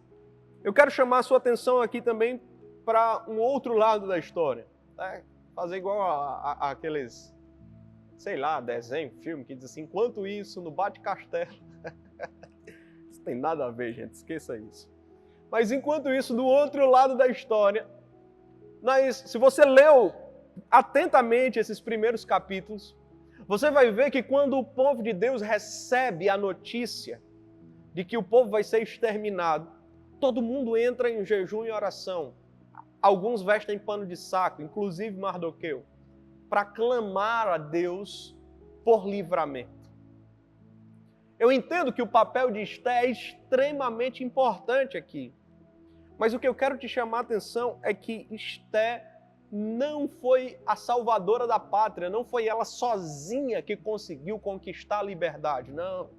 eu quero chamar a sua atenção aqui também para um outro lado da história. Tá? Fazer igual a aqueles, sei lá, desenho, filme, que diz assim, enquanto isso, no bate-castelo. Isso tem nada a ver, gente, esqueça isso. Mas enquanto isso, do outro lado da história, se você leu atentamente esses primeiros capítulos, você vai ver que quando o povo de Deus recebe a notícia de que o povo vai ser exterminado, todo mundo entra em jejum e oração. Alguns vestem pano de saco, inclusive Mardoqueu, para clamar a Deus por livramento. Eu entendo que o papel de Esté é extremamente importante aqui. Mas o que eu quero te chamar a atenção é que Esté não foi a salvadora da pátria, não foi ela sozinha que conseguiu conquistar a liberdade, não.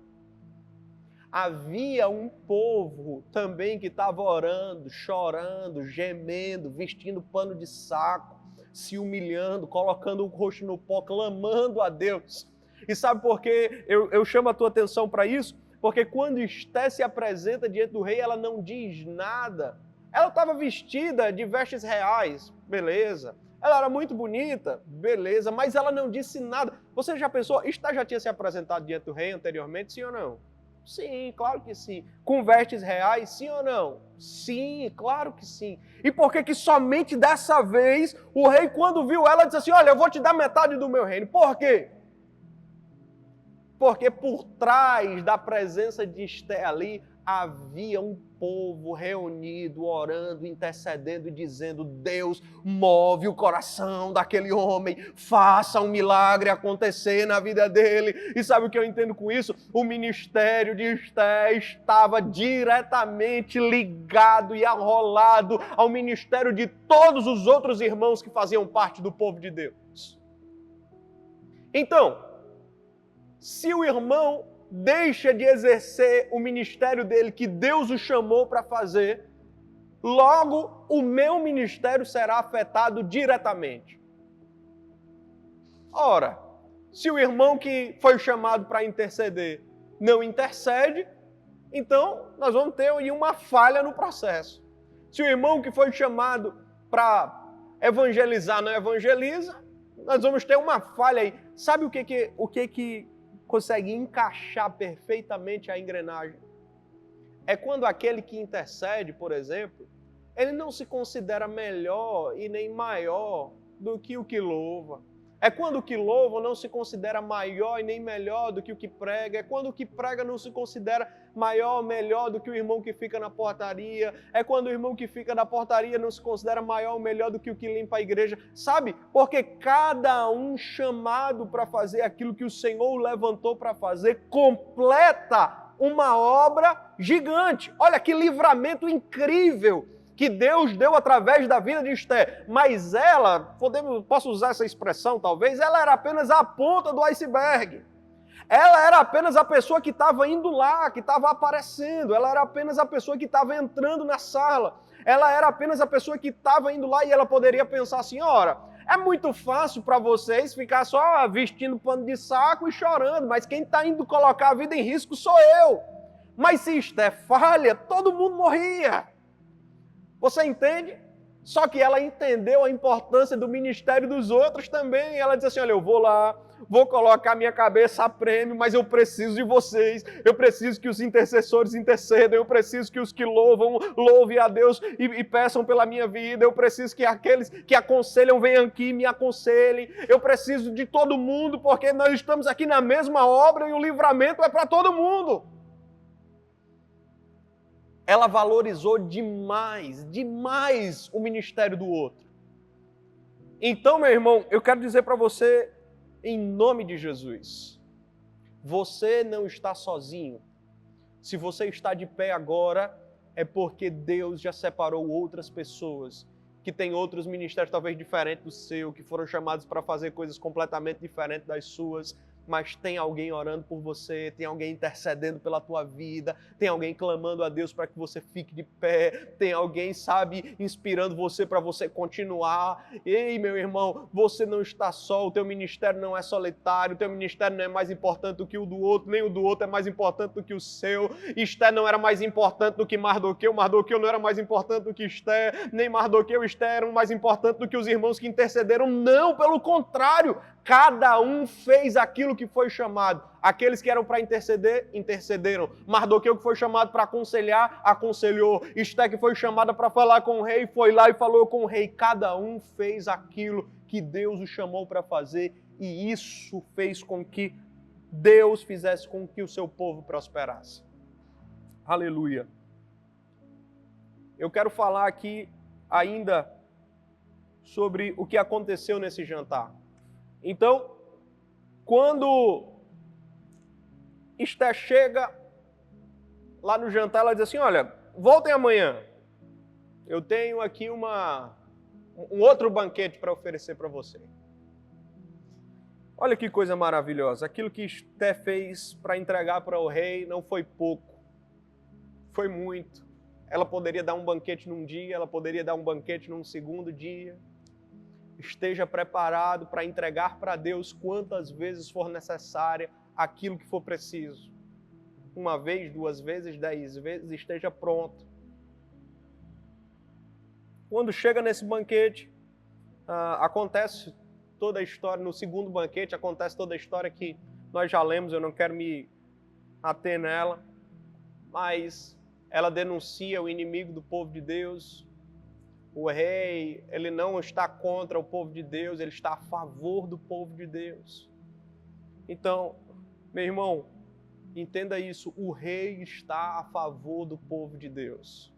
Havia um povo também que estava orando, chorando, gemendo, vestindo pano de saco, se humilhando, colocando o rosto no pó, clamando a Deus. E sabe por que eu chamo a tua atenção para isso? Porque quando Esté se apresenta diante do rei, ela não diz nada. Ela estava vestida de vestes reais, beleza. Ela era muito bonita, beleza, mas ela não disse nada. Você já pensou, Esté já tinha se apresentado diante do rei anteriormente, sim ou não? Sim, claro que sim. Com vestes reais, sim ou não? Sim, claro que sim. E por que somente dessa vez o rei, quando viu ela, disse assim, olha, eu vou te dar metade do meu reino. Por quê? Porque por trás da presença de Esté ali, havia um povo reunido, orando, intercedendo e dizendo, Deus, move o coração daquele homem, faça um milagre acontecer na vida dele. E sabe o que eu entendo com isso? O ministério de Esté estava diretamente ligado e arrolado ao ministério de todos os outros irmãos que faziam parte do povo de Deus. Então, se o irmão deixa de exercer o ministério dele, que Deus o chamou para fazer, logo o meu ministério será afetado diretamente. Ora, se o irmão que foi chamado para interceder não intercede, então nós vamos ter aí uma falha no processo. Se o irmão que foi chamado para evangelizar não evangeliza, nós vamos ter uma falha aí. Sabe o que consegue encaixar perfeitamente a engrenagem? É quando aquele que intercede, por exemplo, ele não se considera melhor e nem maior do que o que louva. É quando o que louva não se considera maior e nem melhor do que o que prega. É quando o que prega não se considera maior ou melhor do que o irmão que fica na portaria. É quando o irmão que fica na portaria não se considera maior ou melhor do que o que limpa a igreja. Sabe? Porque cada um chamado para fazer aquilo que o Senhor o levantou para fazer, completa uma obra gigante. Olha que livramento incrível que Deus deu através da vida de Esté. Mas ela, posso usar essa expressão talvez, ela era apenas a ponta do iceberg. Ela era apenas a pessoa que estava indo lá, que estava aparecendo. Ela era apenas a pessoa que estava entrando na sala. Ela era apenas a pessoa que estava indo lá e ela poderia pensar assim, ora, é muito fácil para vocês ficar só vestindo pano de saco e chorando, mas quem está indo colocar a vida em risco sou eu. Mas se Esté falha, todo mundo morria. Você entende? Só que ela entendeu a importância do ministério dos outros também. Ela disse assim, olha, eu vou lá, vou colocar minha cabeça a prêmio, mas eu preciso de vocês, eu preciso que os intercessores intercedam, eu preciso que os que louvam, louvem a Deus e peçam pela minha vida, eu preciso que aqueles que aconselham venham aqui e me aconselhem, eu preciso de todo mundo, porque nós estamos aqui na mesma obra e o livramento é para todo mundo. Ela valorizou demais o ministério do outro. Então, meu irmão, eu quero dizer para você, em nome de Jesus, você não está sozinho. Se você está de pé agora, é porque Deus já separou outras pessoas que têm outros ministérios talvez diferentes do seu, que foram chamados para fazer coisas completamente diferentes das suas, mas tem alguém orando por você, tem alguém intercedendo pela tua vida, tem alguém clamando a Deus para que você fique de pé, tem alguém, sabe, inspirando você para você continuar. Ei, meu irmão, você não está só, o teu ministério não é solitário, o teu ministério não é mais importante do que o do outro, nem o do outro é mais importante do que o seu. Esther não era mais importante do que Mardoqueu não era mais importante do que Esther, nem Mardoqueu e Esther eram mais importantes do que os irmãos que intercederam. Não, pelo contrário, cada um fez aquilo que foi chamado. Aqueles que eram para interceder, intercederam. Mardoqueu que foi chamado para aconselhar, aconselhou. Esther que foi chamada para falar com o rei, foi lá e falou com o rei. Cada um fez aquilo que Deus o chamou para fazer, e isso fez com que Deus fizesse com que o seu povo prosperasse. Aleluia. Eu quero falar aqui ainda sobre o que aconteceu nesse jantar. Então, quando Esther chega lá no jantar, ela diz assim, olha, voltem amanhã. Eu tenho aqui um outro banquete para oferecer para você. Olha que coisa maravilhosa. Aquilo que Esther fez para entregar para o rei não foi pouco, foi muito. Ela poderia dar um banquete num dia, ela poderia dar um banquete num segundo dia. Esteja preparado para entregar para Deus quantas vezes for necessária aquilo que for preciso. 1 vez, 2 vezes, 10 vezes, esteja pronto. Quando chega nesse banquete, acontece toda a história, no segundo banquete acontece toda a história que nós já lemos, eu não quero me ater nela, mas ela denuncia o inimigo do povo de Deus. O rei, ele não está contra o povo de Deus, ele está a favor do povo de Deus. Então, meu irmão, entenda isso, o rei está a favor do povo de Deus.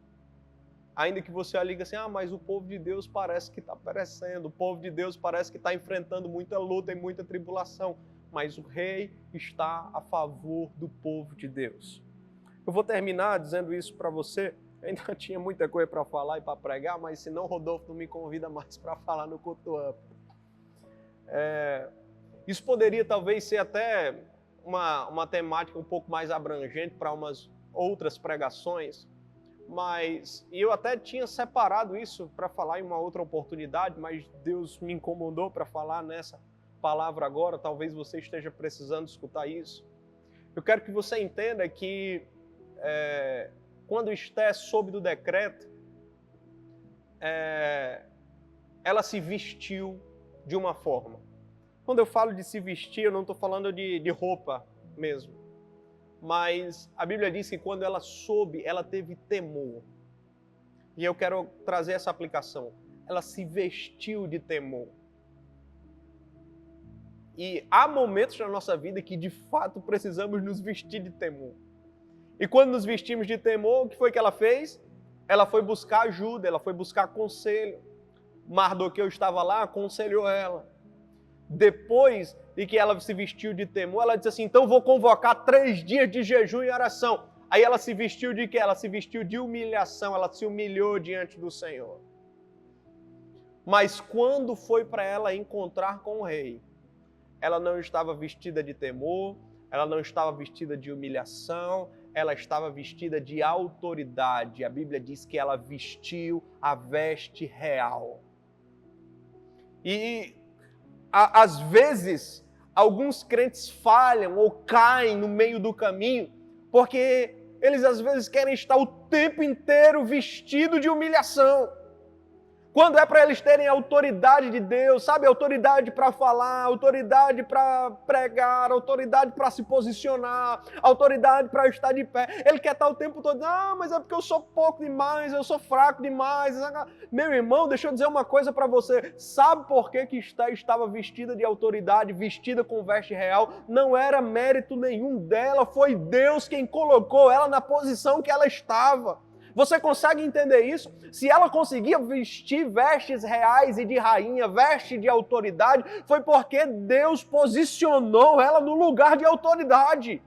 Ainda que você liga assim, mas o povo de Deus parece que está perecendo, o povo de Deus parece que está enfrentando muita luta e muita tribulação, mas o rei está a favor do povo de Deus. Eu vou terminar dizendo isso para você. Ainda tinha muita coisa para falar e para pregar, mas se não, Rodolfo não me convida mais para falar no culto up. Isso poderia talvez ser até uma temática um pouco mais abrangente para umas outras pregações, mas eu até tinha separado isso para falar em uma outra oportunidade, mas Deus me incomodou para falar nessa palavra agora, talvez você esteja precisando escutar isso. Eu quero que você entenda que quando Esther soube do decreto, ela se vestiu de uma forma. Quando eu falo de se vestir, eu não estou falando de roupa mesmo. Mas a Bíblia diz que quando ela soube, ela teve temor. E eu quero trazer essa aplicação. Ela se vestiu de temor. E há momentos na nossa vida que de fato precisamos nos vestir de temor. E quando nos vestimos de temor, o que foi que ela fez? Ela foi buscar ajuda, ela foi buscar conselho. Mardoqueu estava lá, aconselhou ela. Depois de que ela se vestiu de temor, ela disse assim, então vou convocar 3 dias de jejum e oração. Aí ela se vestiu de quê? Ela se vestiu de humilhação, ela se humilhou diante do Senhor. Mas quando foi para ela encontrar com o rei, ela não estava vestida de temor, ela não estava vestida de humilhação, ela estava vestida de autoridade. A Bíblia diz que ela vestiu a veste real. E às vezes, alguns crentes falham ou caem no meio do caminho, porque eles às vezes querem estar o tempo inteiro vestido de humilhação. Quando é para eles terem autoridade de Deus, sabe? Autoridade para falar, autoridade para pregar, autoridade para se posicionar, autoridade para estar de pé. Ele quer estar o tempo todo, mas é porque eu sou pouco demais, eu sou fraco demais. Meu irmão, deixa eu dizer uma coisa para você. Sabe por que estava vestida de autoridade, vestida com veste real? Não era mérito nenhum dela, foi Deus quem colocou ela na posição que ela estava. Você consegue entender isso? Se ela conseguia vestir vestes reais e de rainha, veste de autoridade, foi porque Deus posicionou ela no lugar de autoridade.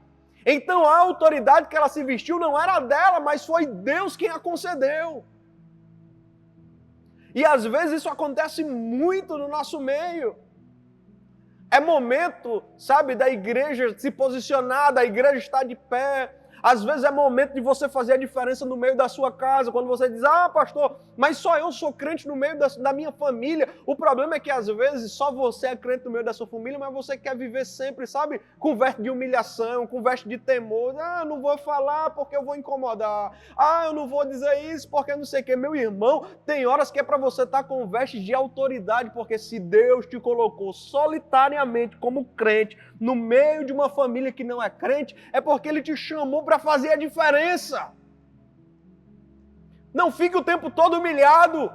Então a autoridade que ela se vestiu não era dela, mas foi Deus quem a concedeu. E às vezes isso acontece muito no nosso meio. É momento, sabe, da igreja se posicionar, da igreja estar de pé. Às vezes é momento de você fazer a diferença no meio da sua casa, quando você diz, pastor, mas só eu sou crente no meio da minha família. O problema é que às vezes só você é crente no meio da sua família, mas você quer viver sempre, sabe, com veste de humilhação, com veste de temor. Eu não vou falar porque eu vou incomodar. Eu não vou dizer isso porque não sei o que. Meu irmão, tem horas que é para você estar com vestes de autoridade, porque se Deus te colocou solitariamente como crente, no meio de uma família que não é crente, é porque Ele te chamou para fazer a diferença. Não fique o tempo todo humilhado.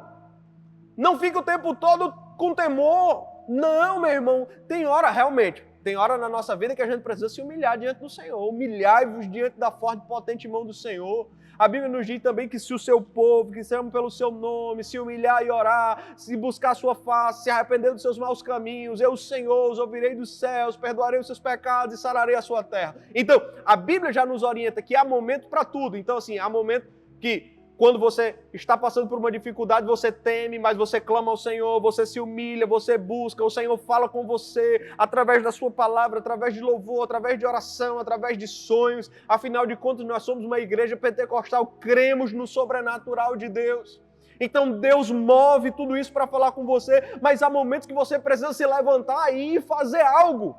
Não fique o tempo todo com temor. Não, meu irmão. Tem hora na nossa vida que a gente precisa se humilhar diante do Senhor. Humilhai-vos diante da forte e potente mão do Senhor. A Bíblia nos diz também que se o seu povo, que se ama pelo seu nome, se humilhar e orar, se buscar a sua face, se arrepender dos seus maus caminhos, eu, o Senhor, os ouvirei dos céus, perdoarei os seus pecados e sararei a sua terra. Então, a Bíblia já nos orienta que há momento para tudo. Então, assim, há momento que quando você está passando por uma dificuldade, você teme, mas você clama ao Senhor, você se humilha, você busca, o Senhor fala com você através da sua palavra, através de louvor, através de oração, através de sonhos. Afinal de contas, nós somos uma igreja pentecostal, cremos no sobrenatural de Deus. Então Deus move tudo isso para falar com você, mas há momentos que você precisa se levantar e fazer algo.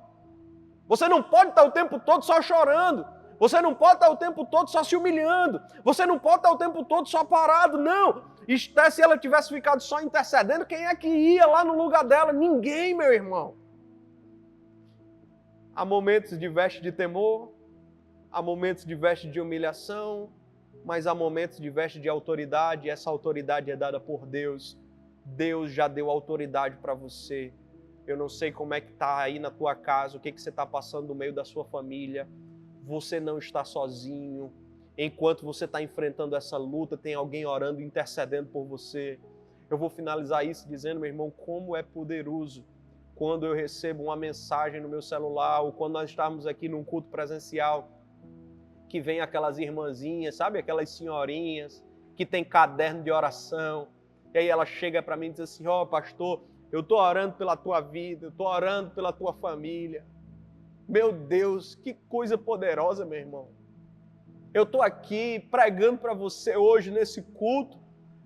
Você não pode estar o tempo todo só chorando. Você não pode estar o tempo todo só se humilhando. Você não pode estar o tempo todo só parado, não. Se ela tivesse ficado só intercedendo, quem é que ia lá no lugar dela? Ninguém, meu irmão. Há momentos de veste de temor, há momentos de veste de humilhação, mas há momentos de veste de autoridade, e essa autoridade é dada por Deus. Deus já deu autoridade para você. Eu não sei como é que está aí na tua casa, o que você está passando no meio da sua família. Você não está sozinho. Enquanto você está enfrentando essa luta, tem alguém orando, intercedendo por você. Eu vou finalizar isso dizendo, meu irmão, como é poderoso quando eu recebo uma mensagem no meu celular, ou quando nós estamos aqui num culto presencial, que vem aquelas irmãzinhas, sabe? Aquelas senhorinhas que tem caderno de oração. E aí ela chega para mim e diz assim, pastor, eu estou orando pela tua vida, eu estou orando pela tua família. Meu Deus, que coisa poderosa, meu irmão. Eu estou aqui pregando para você hoje nesse culto,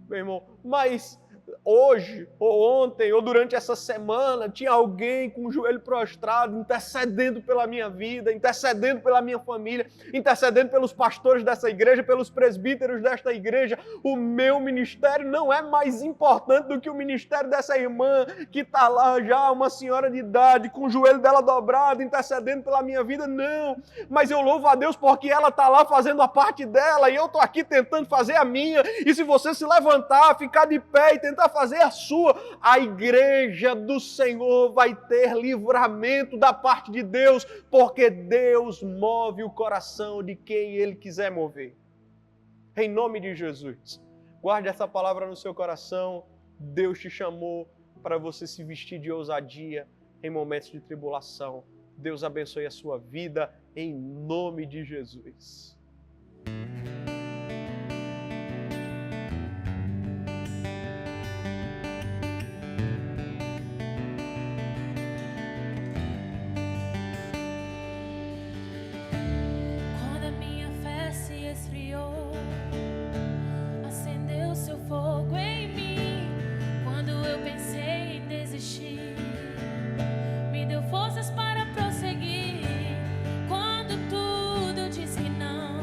meu irmão, mas hoje, ou ontem, ou durante essa semana, tinha alguém com o joelho prostrado, intercedendo pela minha vida, intercedendo pela minha família, intercedendo pelos pastores dessa igreja, pelos presbíteros desta igreja. O meu ministério não é mais importante do que o ministério dessa irmã que está lá já, uma senhora de idade, com o joelho dela dobrado, intercedendo pela minha vida. Não, mas eu louvo a Deus porque ela está lá fazendo a parte dela e eu estou aqui tentando fazer a minha. E se você se levantar, ficar de pé e tentar fazer a sua, a igreja do Senhor vai ter livramento da parte de Deus, porque Deus move o coração de quem Ele quiser mover. Em nome de Jesus, guarde essa palavra no seu coração. Deus te chamou para você se vestir de ousadia em momentos de tribulação. Deus abençoe a sua vida em nome de Jesus. Quando a minha fé se esfriou, acendeu seu fogo em mim. Quando eu pensei em desistir, me deu forças para prosseguir. Quando tudo eu disse que não,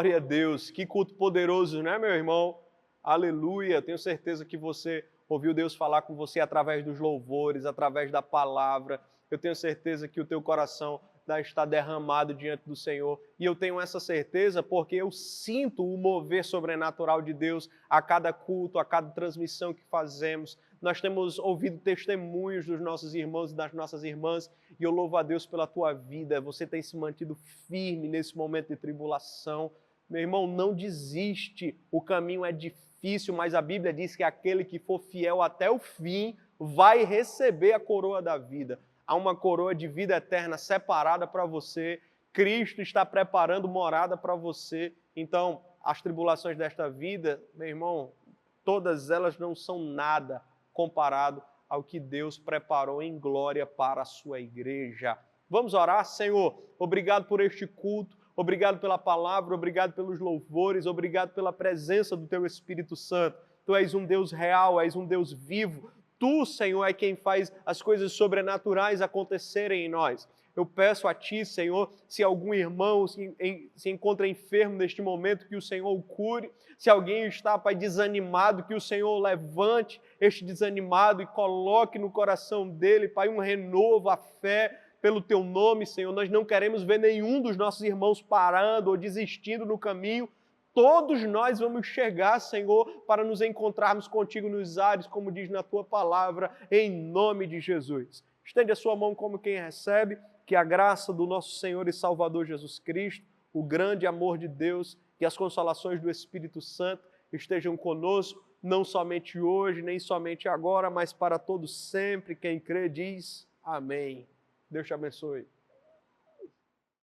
Glória a Deus. Que culto poderoso, né, meu irmão? Aleluia. Tenho certeza que você ouviu Deus falar com você através dos louvores, através da palavra. Eu tenho certeza que o teu coração está derramado diante do Senhor. E eu tenho essa certeza porque eu sinto o mover sobrenatural de Deus a cada culto, a cada transmissão que fazemos. Nós temos ouvido testemunhos dos nossos irmãos e das nossas irmãs, e eu louvo a Deus pela tua vida. Você tem se mantido firme nesse momento de tribulação. Meu irmão, não desiste. O caminho é difícil, mas a Bíblia diz que aquele que for fiel até o fim vai receber a coroa da vida. Há uma coroa de vida eterna separada para você. Cristo está preparando morada para você. Então, as tribulações desta vida, meu irmão, todas elas não são nada comparado ao que Deus preparou em glória para a sua igreja. Vamos orar? Senhor, obrigado por este culto, obrigado pela palavra, obrigado pelos louvores, obrigado pela presença do Teu Espírito Santo. Tu és um Deus real, és um Deus vivo. Tu, Senhor, é quem faz as coisas sobrenaturais acontecerem em nós. Eu peço a Ti, Senhor, se algum irmão se encontra enfermo neste momento, que o Senhor o cure. Se alguém está, Pai, desanimado, que o Senhor levante este desanimado e coloque no coração dele, Pai, um renovo, a fé pelo Teu nome, Senhor. Nós não queremos ver nenhum dos nossos irmãos parando ou desistindo no caminho. Todos nós vamos chegar, Senhor, para nos encontrarmos contigo nos ares, como diz na Tua palavra, em nome de Jesus. Estende a sua mão como quem recebe, que a graça do nosso Senhor e Salvador Jesus Cristo, o grande amor de Deus e as consolações do Espírito Santo estejam conosco, não somente hoje, nem somente agora, mas para todos sempre. Quem crê diz amém. Deus te abençoe.